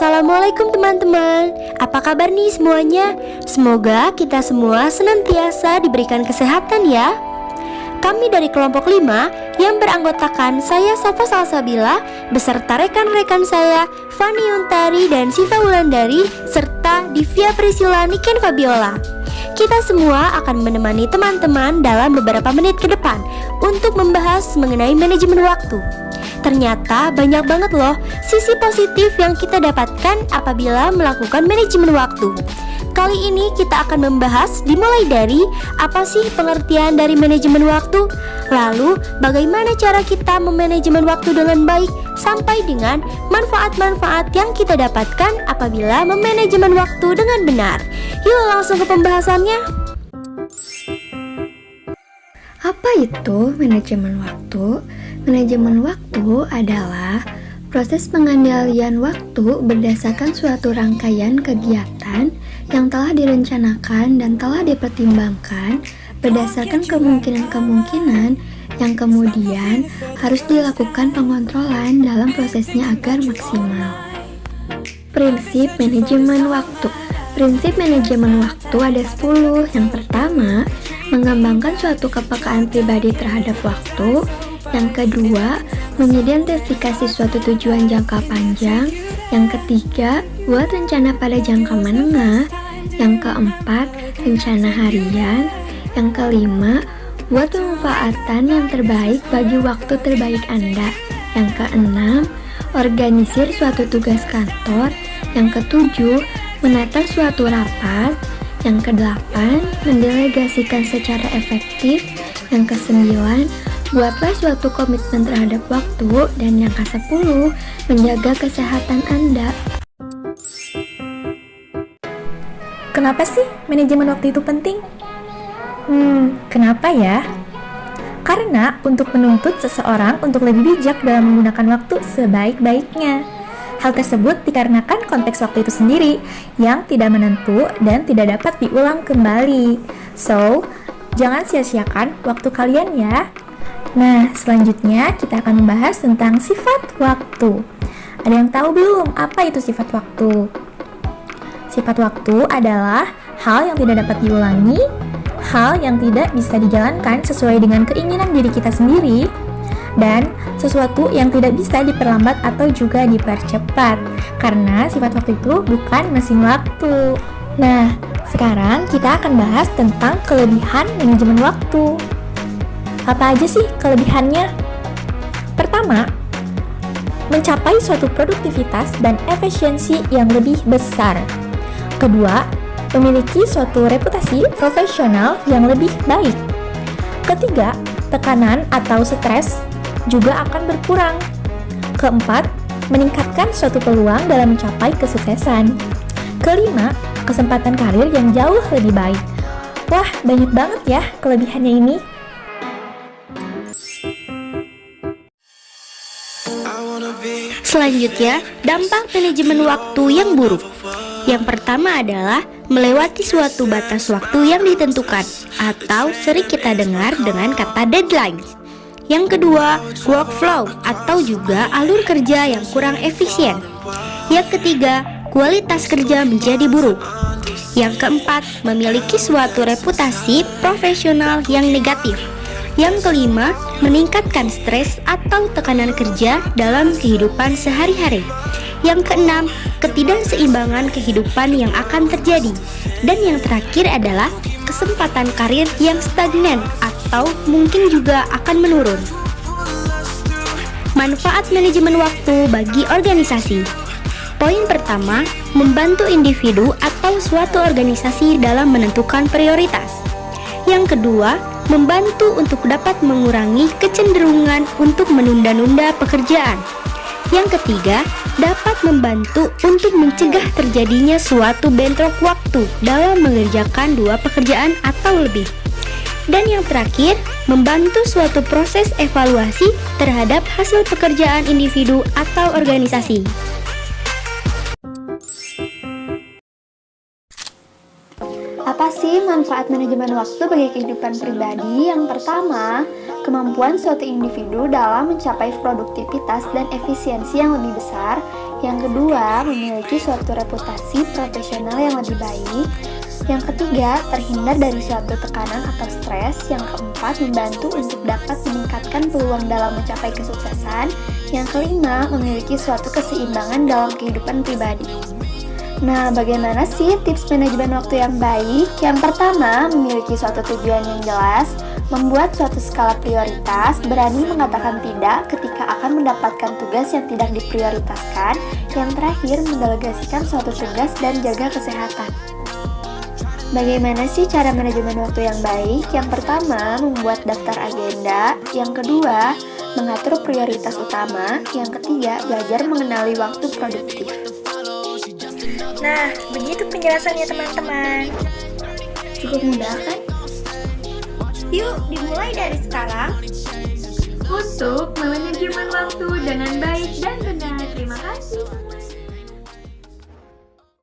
Assalamualaikum teman-teman. Apa kabar nih semuanya? Semoga kita semua senantiasa diberikan kesehatan ya. Kami dari kelompok 5 yang beranggotakan saya Safa Salsabila beserta rekan-rekan saya Fani Yuntari dan Siva Wulandari serta Divya Priscilla Niken Fabiola. Kita semua akan menemani teman-teman dalam beberapa menit ke depan untuk membahas mengenai manajemen waktu. Ternyata banyak banget loh sisi positif yang kita dapatkan apabila melakukan manajemen waktu. Kali ini kita akan membahas dimulai dari apa sih pengertian dari manajemen waktu, lalu bagaimana cara kita memanajemen waktu dengan baik, sampai dengan manfaat-manfaat yang kita dapatkan apabila memanajemen waktu dengan benar. Yuk langsung ke pembahasannya. Apa itu manajemen waktu? Manajemen waktu adalah proses pengendalian waktu berdasarkan suatu rangkaian kegiatan yang telah direncanakan dan telah dipertimbangkan berdasarkan kemungkinan-kemungkinan yang kemudian harus dilakukan pengontrolan dalam prosesnya agar maksimal. Prinsip manajemen waktu. Prinsip manajemen waktu ada 10. Yang pertama, mengembangkan suatu kepekaan pribadi terhadap waktu. Yang kedua, mengidentifikasi suatu tujuan jangka panjang. Yang ketiga, buat rencana pada jangka menengah. Yang keempat, rencana harian. Yang kelima, buat pemanfaatan yang terbaik bagi waktu terbaik Anda. Yang keenam, organisir suatu tugas kantor. Yang ketujuh, menata suatu rapat. Yang kedelapan, mendelegasikan secara efektif. Yang kesembilan, buatlah suatu komitmen terhadap waktu. Dan yang ke-10, menjaga kesehatan Anda. Kenapa sih manajemen waktu itu penting? Kenapa ya? Karena untuk menuntut seseorang untuk lebih bijak dalam menggunakan waktu sebaik-baiknya. Hal tersebut dikarenakan konteks waktu itu sendiri yang tidak menentu dan tidak dapat diulang kembali. So, jangan sia-siakan waktu kalian ya. Nah, selanjutnya kita akan membahas tentang sifat waktu. Ada yang tahu belum apa itu sifat waktu? Sifat waktu adalah hal yang tidak dapat diulangi, hal yang tidak bisa dijalankan sesuai dengan keinginan diri kita sendiri, dan sesuatu yang tidak bisa diperlambat atau juga dipercepat, karena sifat waktu itu bukan mesin waktu. Nah, sekarang kita akan bahas tentang kelebihan manajemen waktu. Apa aja sih kelebihannya? Pertama, mencapai suatu produktivitas dan efisiensi yang lebih besar. Kedua, memiliki suatu reputasi profesional yang lebih baik. Ketiga, tekanan atau stres juga akan berkurang. Keempat, meningkatkan suatu peluang dalam mencapai kesuksesan. Kelima, kesempatan karir yang jauh lebih baik. Wah, banyak banget ya kelebihannya ini. Selanjutnya, dampak manajemen waktu yang buruk. Yang pertama adalah melewati suatu batas waktu yang ditentukan atau sering kita dengar dengan kata deadline. Yang kedua, workflow atau juga alur kerja yang kurang efisien. Yang ketiga, kualitas kerja menjadi buruk. Yang keempat, memiliki suatu reputasi profesional yang negatif. Yang kelima, meningkatkan stres atau tekanan kerja dalam kehidupan sehari-hari. Yang keenam, ketidakseimbangan kehidupan yang akan terjadi. Dan yang terakhir adalah kesempatan karir yang stagnan atau mungkin juga akan menurun. Manfaat manajemen waktu bagi organisasi. Poin pertama, membantu individu atau suatu organisasi dalam menentukan prioritas. Yang kedua, membantu untuk dapat mengurangi kecenderungan untuk menunda-nunda pekerjaan. Yang ketiga, dapat membantu untuk mencegah terjadinya suatu bentrok waktu dalam mengerjakan dua pekerjaan atau lebih. Dan yang terakhir, membantu suatu proses evaluasi terhadap hasil pekerjaan individu atau organisasi. Apa sih manfaat manajemen waktu bagi kehidupan pribadi. Yang pertama, kemampuan suatu individu dalam mencapai produktivitas dan efisiensi yang lebih besar. Yang kedua, memiliki suatu reputasi profesional yang lebih baik. Yang ketiga, terhindar dari suatu tekanan atau stres. Yang keempat, membantu untuk dapat meningkatkan peluang dalam mencapai kesuksesan. Yang kelima, memiliki suatu keseimbangan dalam kehidupan pribadi. Nah, bagaimana sih tips manajemen waktu yang baik? Yang pertama, memiliki suatu tujuan yang jelas, membuat suatu skala prioritas, berani mengatakan tidak ketika akan mendapatkan tugas yang tidak diprioritaskan. Yang terakhir, mendelegasikan suatu tugas dan jaga kesehatan. Bagaimana sih cara manajemen waktu yang baik? Yang pertama, membuat daftar agenda. Yang kedua, mengatur prioritas utama. Yang ketiga, belajar mengenali waktu produktif. Nah, begitu penjelasannya teman-teman. Cukup mudah kan? Yuk, dimulai dari sekarang. Untuk manajemen waktu dengan baik dan